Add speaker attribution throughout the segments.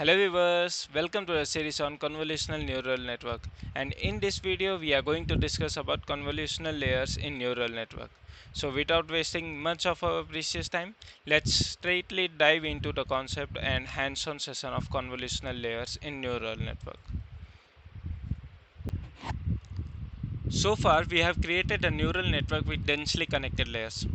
Speaker 1: Hello viewers, welcome to a series on convolutional neural network, and in this video we are going to discuss about convolutional layers in neural network. So without wasting much of our precious time, let's straightly dive into the concept and hands-on session of convolutional layers in neural network. So far, we have created a neural network with densely connected layers.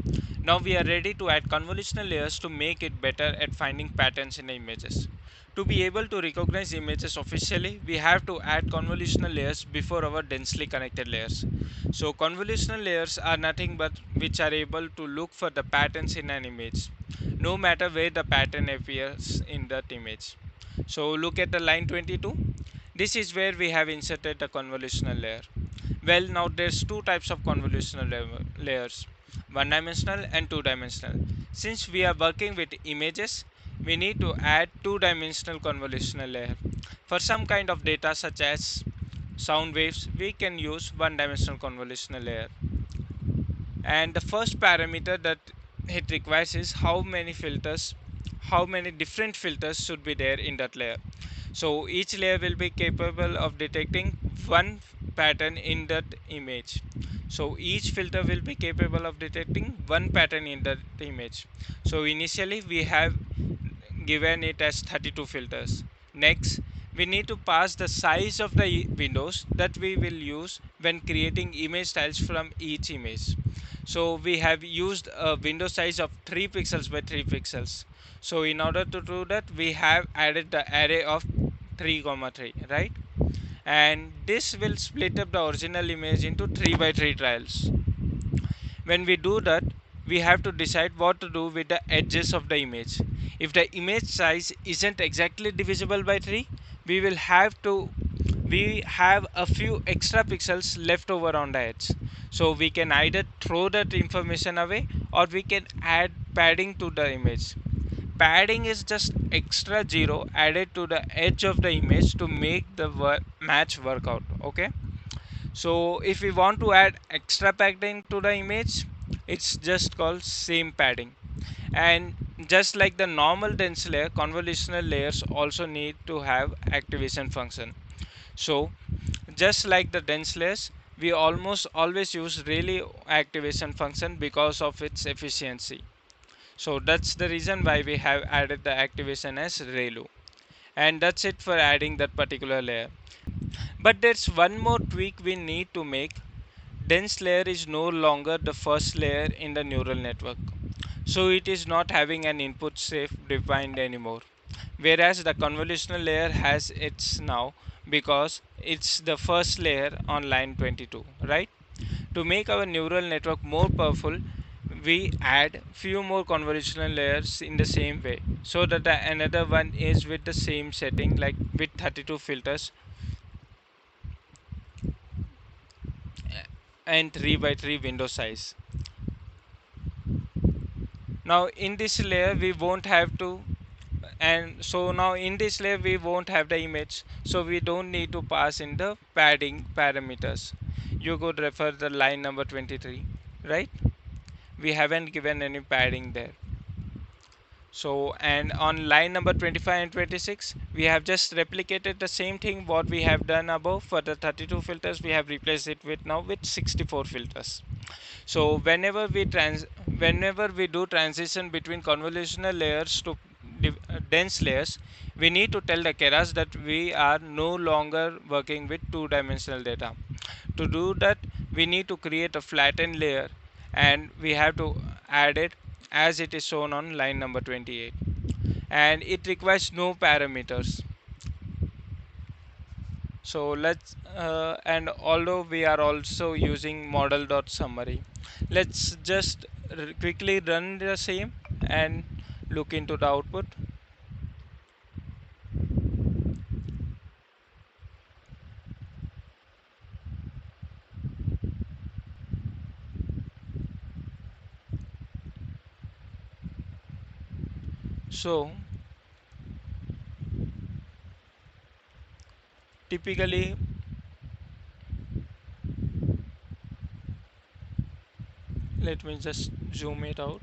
Speaker 1: Now we are ready to add convolutional layers to make it better at finding patterns in the images. To be able to recognize images officially, we have to add convolutional layers before our densely connected layers. So convolutional layers are nothing but which are able to look for the patterns in an image, no matter where the pattern appears in that image. So look at the line 22. This is where we have inserted the convolutional layer. Well, now there's two types of convolutional layers, one dimensional and two dimensional. Since we are working with images, we need to add two dimensional convolutional layer. For some kind of data such as sound waves, we can use one dimensional convolutional layer. And the first parameter that it requires is how many different filters should be there in that layer. So each layer will be capable of detecting one pattern in that image. So each filter will be capable of detecting one pattern in that image. So initially we have given it as 32 filters. Next, we need to pass the size of the windows that we will use when creating image styles from each image. So we have used a window size of 3 pixels by 3 pixels. So in order to do that, we have added the array of 3 comma 3, right? And this will split up the original image into 3 by 3 tiles. When we do that, we have to decide what to do with the edges of the image. If the image size isn't exactly divisible by 3, we will have to we have a few extra pixels left over on the edge, so we can either throw that information away or we can add padding to the image. Padding is just extra zero added to the edge of the image to make the match work out. Okay, so if we want to add extra padding to the image, it's just called same padding. And just like the normal dense layer, convolutional layers also need to have activation function. So just like the dense layers, we almost always use really activation function because of its efficiency. So that's the reason why we have added the activation as ReLU. And that's it for adding that particular layer. But there's one more tweak we need to make. Dense layer is no longer the first layer in the neural network. So it is not having an input safe defined anymore. Whereas the convolutional layer has its now because it's the first layer on line 22, right? To make our neural network more powerful, we add few more convolutional layers in the same way, so that another one is with the same setting, like with 32 filters and 3 by 3 window size. Now in this layer we won't have to, and so now in this layer we won't have the image, so we don't need to pass in the padding parameters. You could refer the line number 23, right? We haven't given any padding there. So, and on line number 25 and 26, we have just replicated the same thing what we have done above. For the 32 filters, we have replaced it with now with 64 filters. So whenever we do transition between convolutional layers to dense layers, we need to tell the keras that we are no longer working with two-dimensional data. To do that, we need to create a flattened layer, and we have to add it as it is shown on line number 28, and it requires no parameters. So let's and although we are also using model.summary, let's just quickly run the same and look into the output. So typically, let me just zoom it out.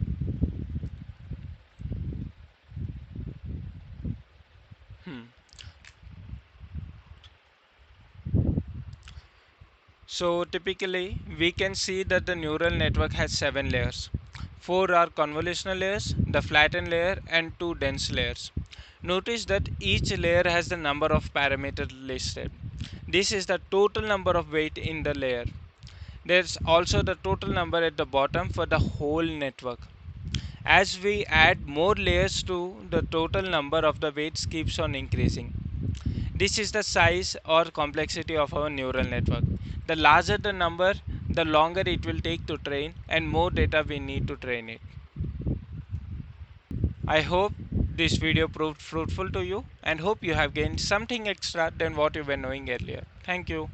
Speaker 1: Hmm. So typically we can see that the neural network has 7 layers. 4 are convolutional layers, the flattened layer and 2 dense layers. Notice that each layer has the number of parameters listed. This is the total number of weight in the layer. There's also the total number at the bottom for the whole network. As we add more layers to the total number of the weights keeps on increasing. This is the size or complexity of our neural network. The larger the number, the longer it will take to train and more data we need to train it. I hope this video proved fruitful to you and hope you have gained something extra than what you were knowing earlier. Thank you.